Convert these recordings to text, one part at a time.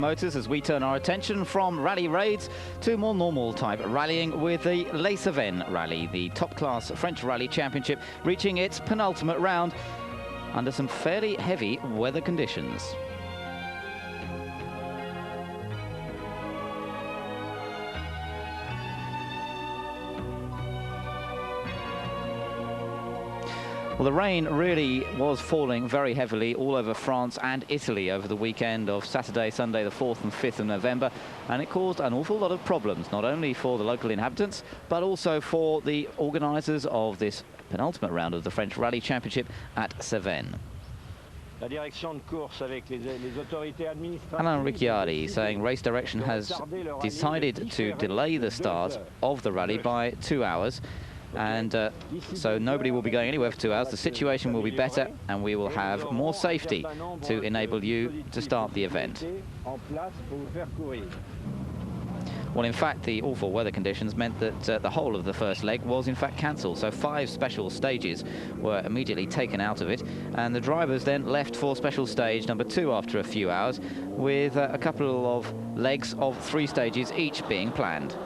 Motors as we turn our attention from rally raids to more normal type rallying with the Les Cevennes rally, the top-class French rally championship reaching its penultimate round under some fairly heavy weather conditions. Well, the rain really was falling very heavily all over France and Italy over the weekend of Saturday, Sunday, the 4th and 5th of November, and it caused an awful lot of problems, not only for the local inhabitants, but also for the organisers of this penultimate round of the French Rally Championship at Cevennes. Alain Ricciardi saying race direction has decided to delay the start of the rally by 2 hours. And so nobody will be going anywhere for 2 hours. The situation will be better and we will have more safety to enable you to start the event. Well, in fact, the awful weather conditions meant that the whole of the first leg was in fact cancelled. So 5 special stages were immediately taken out of it, and the drivers then left for special stage number 2 after a few hours, with a couple of legs of 3 stages each being planned.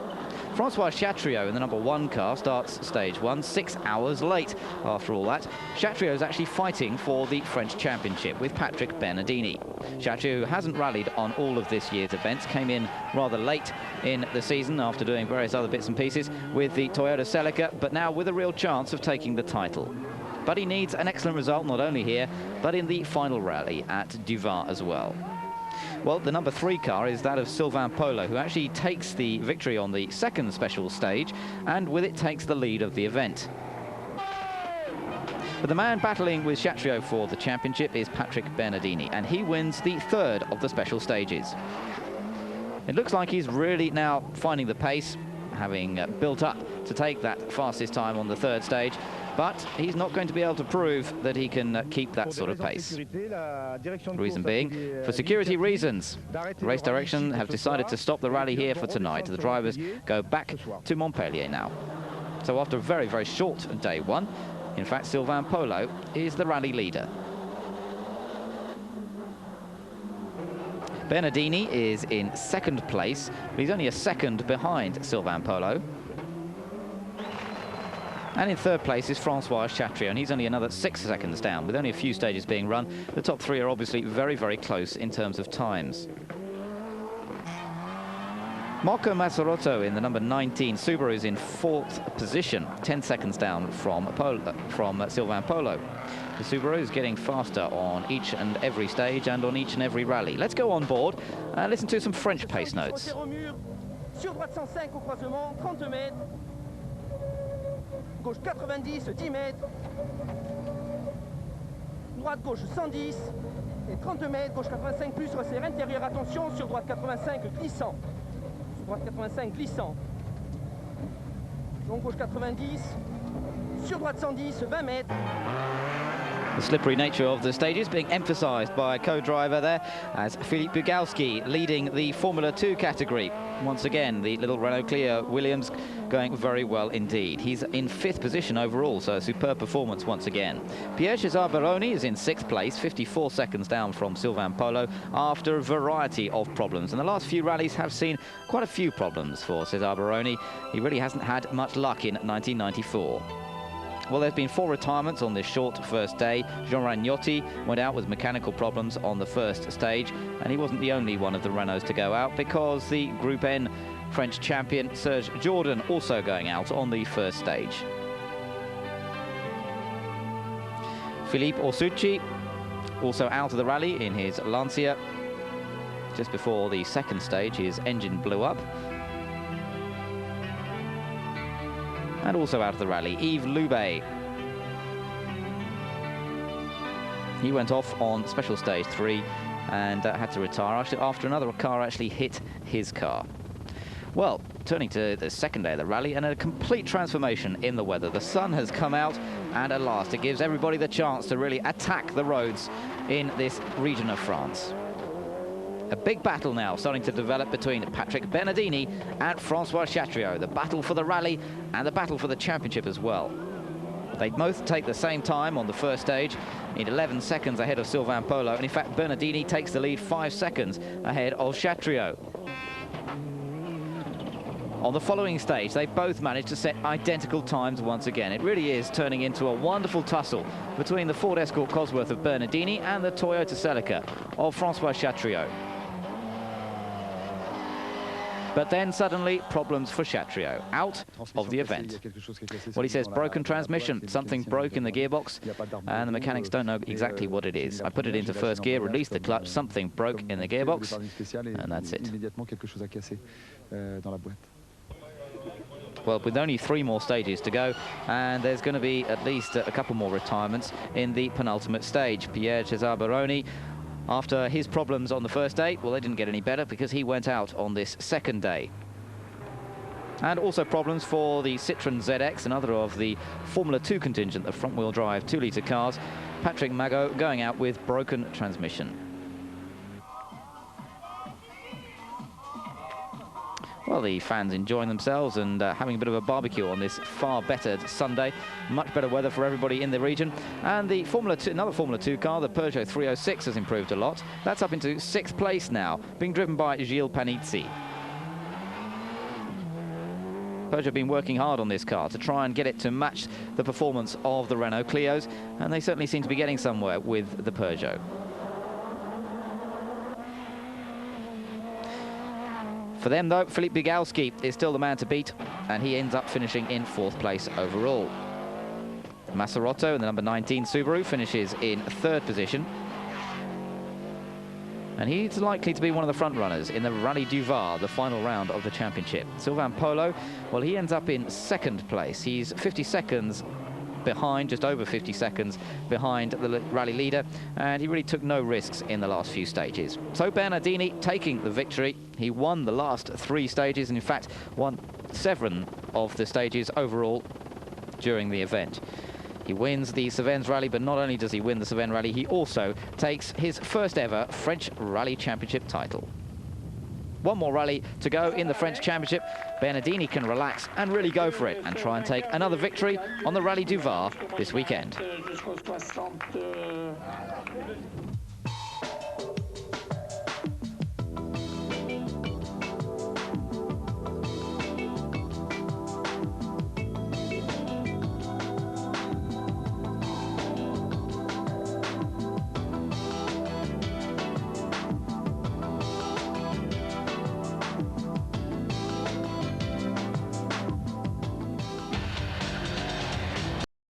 Francois Chatriot in the number 1 car starts stage 1, 6 hours late. After all that, Chatriot is actually fighting for the French Championship with Patrick Bernardini. Chatriot, who hasn't rallied on all of this year's events, came in rather late in the season after doing various other bits and pieces with the Toyota Celica, but now with a real chance of taking the title. But he needs an excellent result, not only here, but in the final rally at Duel as well. Well, the number 3 car is that of Cevennes Polo, who actually takes the victory on the 2nd special stage, and with it takes the lead of the event. But the man battling with Chatriot for the championship is Patrick Bernardini, and he wins the 3rd of the special stages. It looks like he's really now finding the pace, having built up to take that fastest time on the 3rd stage, but he's not going to be able to prove that he can keep that sort of pace. Reason being, for security reasons, race direction have decided to stop the rally here for tonight. The drivers go back to Montpellier now. So after a very, very short day 1, in fact, Cevennes Polo is the rally leader. Bernardini is in 2nd place, but he's only a second behind Cevennes Polo. And in 3rd place is Francois Chatriot, and he's only another 6 seconds down. With only a few stages being run, the top 3 are obviously very, very close in terms of times. Marco Mazzarotto in the number 19 Subaru is in 4th position, 10 seconds down from Cevennes Polo. The Subaru is getting faster on each and every stage and on each and every rally. Let's go on board and listen to some French pace notes. Gauche 90, 10 mètres. Droite gauche 110 et 30 mètres. Gauche 85 plus resserre intérieur. Attention sur droite 85 glissant. Sur droite 85 glissant. Donc gauche 90. Sur droite 110, 20 mètres. The slippery nature of the stages being emphasised by a co-driver there as Philippe Bugowski leading the Formula 2 category. Once again, the little Renault Clio Williams going very well indeed. He's in 5th position overall, so a superb performance once again. Pierre César Baroni is in 6th place, 54 seconds down from Cevennes Polo after a variety of problems. And the last few rallies have seen quite a few problems for César Baroni. He really hasn't had much luck in 1994. Well, there's been 4 retirements on this short first day. Jean Ragnotti went out with mechanical problems on the 1st stage, and he wasn't the only one of the Renaults to go out, because the Group N French champion Serge Jourdan also going out on the 1st stage. Philippe Orsucci also out of the rally in his Lancia. Just before the 2nd stage, his engine blew up. And also out of the rally, Yves Loubet. He went off on special stage 3 and had to retire after another car actually hit his car. Well, turning to the 2nd day of the rally, and a complete transformation in the weather. The sun has come out, and at last it gives everybody the chance to really attack the roads in this region of France. A big battle now starting to develop between Patrick Bernardini and Francois Chatriot. The battle for the rally and the battle for the championship as well. They both take the same time on the first stage, in 11 seconds ahead of Cevennes Polo, and in fact Bernardini takes the lead 5 seconds ahead of Chatriot. On the following stage, they both managed to set identical times once again. It really is turning into a wonderful tussle between the Ford Escort Cosworth of Bernardini and the Toyota Celica of Francois Chatriot. But then suddenly problems for Chatriot, out of the event. Well, he says broken transmission, something broke in the gearbox, and the mechanics don't know exactly what it is. I put it into first gear, released the clutch, something broke in the gearbox, and that's it. Well, with only 3 more stages to go, and there's going to be at least a couple more retirements in the penultimate stage. Pierre Cesar Baroni, after his problems on the first day, well, they didn't get any better because he went out on this second day. And also problems for the Citroën ZX, another of the Formula 2 contingent, the front-wheel drive 2-litre cars. Patrick Magot going out with broken transmission. Well, the fans enjoying themselves and having a bit of a barbecue on this far bettered Sunday. Much better weather for everybody in the region. And the another Formula 2 car, the Peugeot 306, has improved a lot. That's up into 6th place now, being driven by Gilles Panizzi. Peugeot have been working hard on this car to try and get it to match the performance of the Renault Clios, and they certainly seem to be getting somewhere with the Peugeot. For them, though, Philippe Bigalski is still the man to beat, and he ends up finishing in 4th place overall. Masarotto in the number 19 Subaru finishes in 3rd position. And he's likely to be one of the front runners in the Rallye du Var, the final round of the championship. Cevennes Polo, well, he ends up in 2nd place. He's 50 seconds behind, just over 50 seconds behind the rally leader, and he really took no risks in the last few stages. So Bernardini taking the victory. He won the last 3 stages, and in fact won 7 of the stages overall during the event. He wins the Cevennes Rally, but not only does he win the Cevennes Rally, he also takes his first ever French Rally Championship title. 1 more rally to go in the French Championship. Bernardini can relax and really go for it and try and take another victory on the Rallye du Var this weekend.